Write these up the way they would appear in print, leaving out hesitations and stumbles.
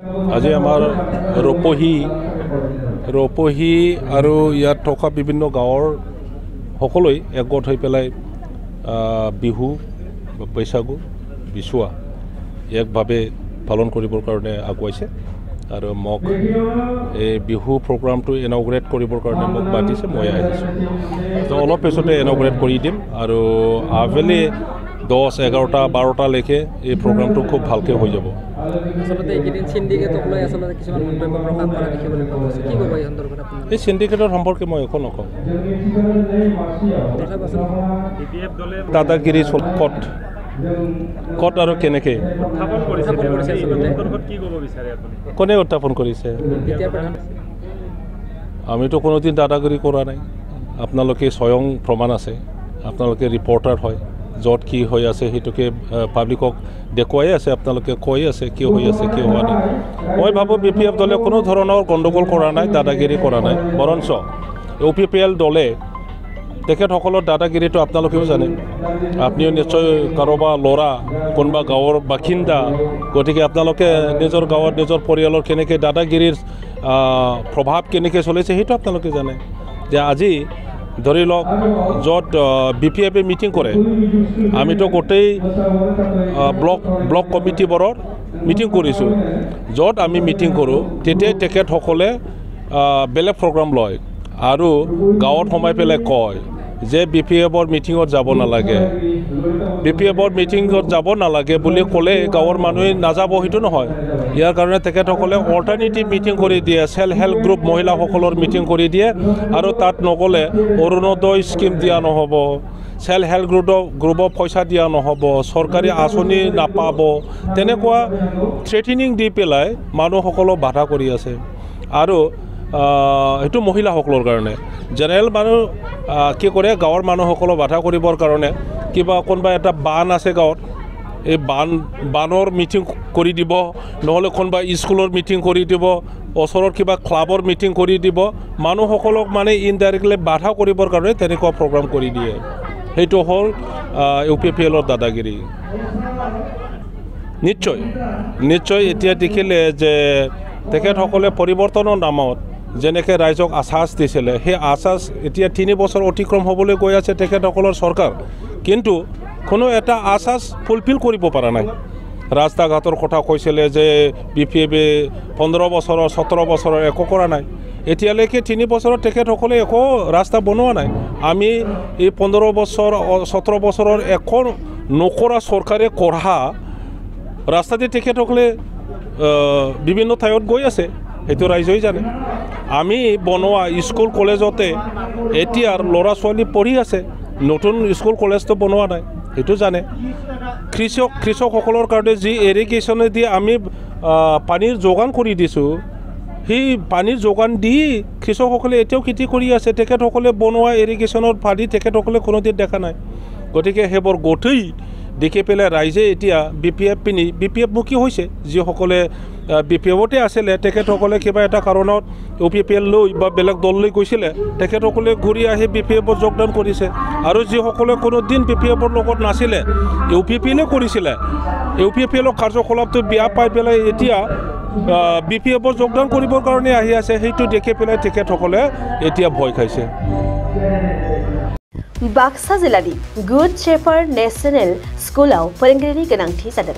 আজি আমাৰ ৰূপহী আৰু ইয়াত থকা বিভিন্ন গাঁৱৰ সকলোৱে একগোট হৈ পেলাই বিহু বৈশাগু বিচুৱা একভাৱে পালন কৰিবৰ কাৰণে আগুৱাইছে আৰু মোক এই বিহু প্ৰগ্ৰামটো ইনগ্ৰেট কৰিবৰ কাৰণে মোক মাতিছে মই আহিছোঁ তো অলপ পিছতে ইনগ্ৰেট কৰি দিম আৰু আবেলি 10, 11, 12 লৈকে এই প্ৰগ্ৰামটো খুব ভালকৈ হৈ যাব আসলে এইকেইদিন সিন্ডিকেটক লৈ আসলে কিছুমান মন্তব্য প্ৰকাশ কৰা দেখিবলৈ পোৱা গৈছে কি ক'ব এই সন্দৰ্ভত আপুনি এই সিন্ডিকেটৰ সম্পৰ্কে মই একো নকওঁ দাদাগিৰি কত আৰু কেনেকৈ কোনে উত্থাপন কৰিছে আমিতো কোনোদিন দাদাগিৰি কৰা নাই আপোনালোকে স্বয়ং প্ৰমাণ আছে আপোনালোকে ৰিপৰ্টাৰ হয় য'ত কি হৈ আছে সেইটোকে পাব্লিকক দেখুৱাই আছে আপোনালোকে কৈ আছে কি হৈ আছে কি হোৱা নাই মই ভাবোঁ BPF দলে কোনো ধৰণৰ গণ্ডগোল কৰা নাই দাদাগিৰি কৰা নাই বৰঞ্চ UPPL দলে তেখেতসকলৰ দাদাগিৰিটো আপোনালোকেও জানে আপুনিও নিশ্চয় কাৰোবাৰ ল'ৰা কোনোবা গাঁৱৰ বাসিন্দা গতিকে আপোনালোকে নিজৰ গাঁৱত নিজৰ পৰিয়ালৰ কেনেকৈ দাদাগিৰিৰ প্ৰভাৱ কেনেকৈ চলিছে সেইটো আপোনালোকে জানে যে আজি ধৰি লওক য'ত BPF মিটিং কৰে আমিতো গোটেই ব্লক কমিটিবোৰৰ মিটিং কৰিছোঁ য'ত আমি মিটিং কৰোঁ তেতিয়া তেখেতসকলে বেলেগ প্ৰগ্ৰাম লয় আৰু গাঁৱত সোমাই পেলাই কয় যে BPFৰ মিটিঙত যাব নালাগে BPFৰ মিটিঙত যাব নালাগে বুলি ক'লে গাঁৱৰ মানুহে নাযাব সেইটো নহয় ইয়াৰ কাৰণে তেখেতসকলে অল্টাৰনেটিভ মিটিং কৰি দিয়ে সেল্ফ হেল্প গ্ৰুপ মহিলাসকলৰ মিটিং কৰি দিয়ে আৰু তাত নগ'লে অৰুণোদয় স্কিম দিয়া নহ'ব সেল্ফ হেল্প গ্ৰুপৰ পইচা দিয়া নহ'ব চৰকাৰী আঁচনি নাপাব তেনেকুৱা থ্ৰেটেনিং দি পেলাই মানুহসকলক বাধা কৰি আছে আৰু এইটো মহিলাসকলৰ কাৰণে জেনেৰেল মানুহ কি কৰে গাঁৱৰ মানুহসকলক বাধা কৰিবৰ কাৰণে কিবা কোনোবা এটা বান আছে গাঁৱত এই বানৰ মিটিং কৰি দিব নহ'লে কোনোবা স্কুলৰ মিটিং কৰি দিব ওচৰৰ কিবা ক্লাবৰ মিটিং কৰি দিব মানুহসকলক মানে ইনডাইৰেক্টলি বাধা কৰিবৰ কাৰণে তেনেকুৱা প্ৰগ্ৰাম কৰি দিয়ে সেইটো হ'ল UPPLৰ দাদাগিৰি নিশ্চয় এতিয়া দেখিলে যে তেখেতসকলে পৰিৱৰ্তনৰ নামত যেনেকৈ ৰাইজক আশ্বাস দিছিলে সেই আশ্বাস এতিয়া 3 বছৰ অতিক্ৰম হ'বলৈ গৈ আছে তেখেতসকলৰ চৰকাৰ কিন্তু কোনো এটা আশ্বাস ফুলফিল কৰিব পৰা নাই ৰাস্তা ঘাটৰ কথা কৈছিলে যে BPF 15 বছৰৰ 17 বছৰৰ একো কৰা নাই এতিয়ালৈকে 3 বছৰত তেখেতসকলে একো ৰাস্তা বনোৱা নাই আমি এই 15 বছৰ 17 বছৰৰ একো নকৰা চৰকাৰে কৰা ৰাস্তাতে তেখেতসকলে বিভিন্ন ঠাইত গৈ আছে সেইটো ৰাইজেই জানে আমি বনোৱা স্কুল কলেজতে এতিয়াৰ ল'ৰা ছোৱালী পঢ়ি আছে নতুন স্কুল কলেজটো বনোৱা নাই সেইটো জানে কৃষকসকলৰ কাৰণে যি ইৰিগেশ্যনেদি আমি পানীৰ যোগান কৰি দিছোঁ সেই পানীৰ যোগান দি কৃষকসকলে এতিয়াও খেতি কৰি আছে তেখেতসকলে বনোৱা ইৰিগেশ্যনৰ পানী তেখেতসকলে কোনোদিন দেখা নাই গতিকে সেইবোৰ গোটেই দেখি পেলাই ৰাইজে এতিয়া BPF মুখী হৈছে যিসকলে BPFতে আছিলে তেখেতসকলে কিবা এটা কাৰণত UPPL লৈ বা বেলেগ দললৈ গৈছিলে তেখেতসকলে ঘূৰি আহি BPFত যোগদান কৰিছে আৰু যিসকলে কোনোদিন BPFৰ লগত নাছিলে UPPLে কৰিছিলে UPPLৰ কাৰ্যকলাপটো বেয়া পাই পেলাই এতিয়া BPFত যোগদান কৰিবৰ কাৰণে আহি আছে সেইটো দেখি পেলাই তেখেতসকলে এতিয়া ভয় খাইছে बाक्सा जिल्लानि गुड शेफार्ड नेशनेल स्कुलाव फोरोंगिरिनि गोनांथि जादों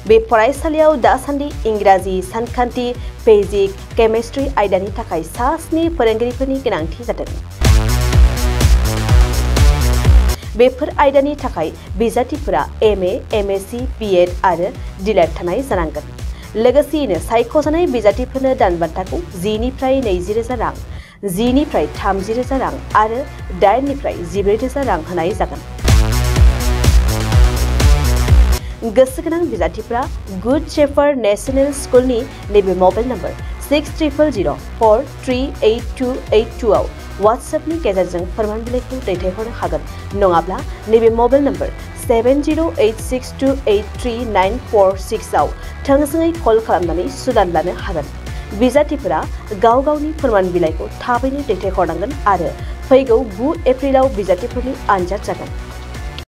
बे फरायसालियाव दासान्दि इंराजि सानखान्थि बेजिक केमिस्ट्रि आयदानि थाखाय 7 फोरोंगिरिफोरनि गोनांथि जादों बेफोर आयदानि थाखाय बिजाथिफोरा MA MSc BEd आरो डिलेट थानाय जानांगोन लोगोसेयैनो सायख'जानाय बिजाथिफोरनो दानबान्थाखौ 10 निफ्राय 20,000 रां 10 निफ्राय 30,000 रां आरो 8 निफ्राय 14,000 रां होनाय जागोन गोसो गोनां बिजाथिफोरा गुड शेफार्ड नेशनेल स्कुलनि नैबे मबाइल नम्बर 6000438282 आव WhatsAppनि गेजेरजों फोरमान बिलाइखौ दैथायहरनो हागोन नङाब्ला नैबे मबाइल नम्बर 7086283946 आव थोंजोङै कल खालामनानै सुलाद लानो हागोन बिजाथिफोरा गाव गावनि फोरमान बिलाइखौ थाबैनो दैथायहरनांगोन आरो फैगौ 9 एप्रिलाव बिजाथिफोरनि आनजाद जागोन